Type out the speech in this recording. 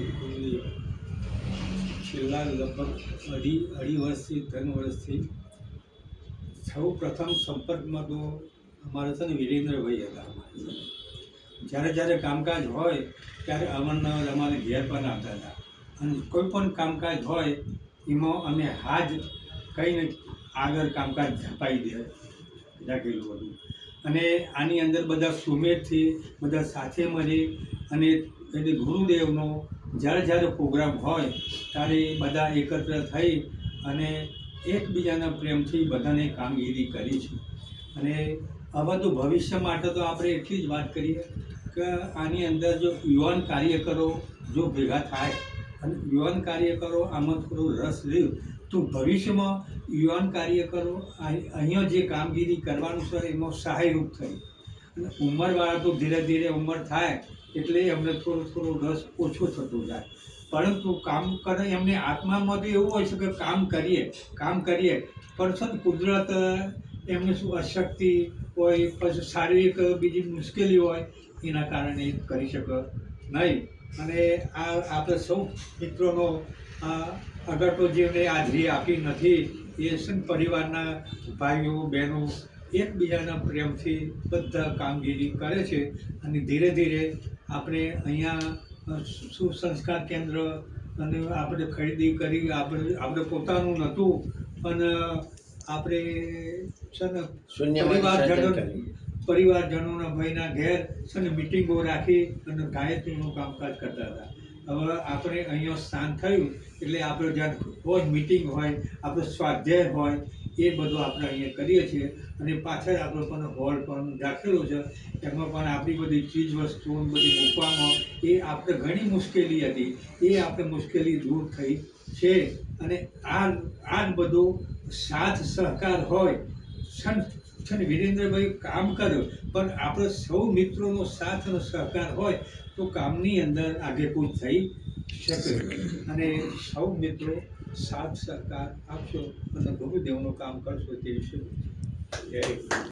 બિલકુલ છેલ્લા લગભગ અઢી વર્ષથી 3 વર્ષથી સૌ પ્રથમ સંપર્કમાં તો અમારા છે ને વિરેન્દ્રભાઈ હતા અમારે. જ્યારે જ્યારે કામકાજ હોય ત્યારે અવારનવાર અમારે ઘેર પણ આવતા હતા અને કોઈ પણ કામકાજ હોય એમાં અમે હાજ કહીને આગળ કામકાજ ઝપાઈ રાખેલું હતું. અને આની અંદર બધા સુમેળથી બધા સાથે મળી અને એટલે ગુરુદેવનો જ્યારે જ્યારે પ્રોગ્રામ હોય ત્યારે બધા એકત્ર થઈ અને એકબીજાના પ્રેમથી બધાને કામગીરી કરી છે. અને હવે તો ભવિષ્ય માટે તો આપણે એટલી જ વાત કરીએ કે આની અંદર જો યુવાન કાર્યકરો જો ભેગા થાય અને યુવાન કાર્યકરો આમાં થોડો રસ લે તો ભવિષ્યમાં યુવાન કાર્યકરો અહીંયા જે કામગીરી કરવાનું છે એમાં સહાયરૂપ થઈ અને ઉંમરવાળા તો ધીરે ધીરે ઉંમર થાય એટલે એમને થોડો રસ ઓછો થતો જાય. પરંતુ કામ કરે એમને આત્મામાં તો એવું હોય છે કે કામ કરીએ પણ છે ને કુદરત એમને શું અશક્તિ હોય પછી શારીરિક બીજી મુશ્કેલી હોય એના કારણે કરી શકે નહીં. અને આપણે સૌ મિત્રોનો અગર તો જેમને હાજરી આપી નથી એ છે ને પરિવારના ભાઈઓ બહેનો એકબીજાના પ્રેમથી બધા કામગીરી કરે છે. અને ધીરે ધીરે આપણે અહીંયા સુસંસ્કાર કેન્દ્ર અને આપણે ખરીદી કરી આપણે પોતાનું નહોતું પણ આપણે છે ને પરિવારજનોના ભાઈના ઘેર છે ને મિટિંગો રાખી અને ગાયત્રીનું કામકાજ કરતા હતા. હવે આપણે અહીંયા સ્થાન થયું એટલે આપણે જ્યાં રોજ મિટિંગ હોય આપણે સ્વાધ્યાય હોય એ બધું આપણે અહીંયા કરીએ છીએ. અને પાછળ આપણો પણ હોલ પણ રાખેલો છે એમાં પણ આપણી બધી ચીજ વસ્તુઓ બધી મૂકવામાં એ આપણે ઘણી મુશ્કેલી હતી એ આપણે મુશ્કેલી દૂર થઈ છે. અને આ બધું સાથ સહકાર હોય છે ને વિરેન્દ્રભાઈ કામ કર્યો પણ આપણે સૌ મિત્રોનો સાથ અને સહકાર હોય તો કામની અંદર આગેકૂચ થઈ શકે. અને સૌ મિત્રો સાથ સહકાર આપશો અને ગુરુદેવનું કામ કરશો તે વિશે જય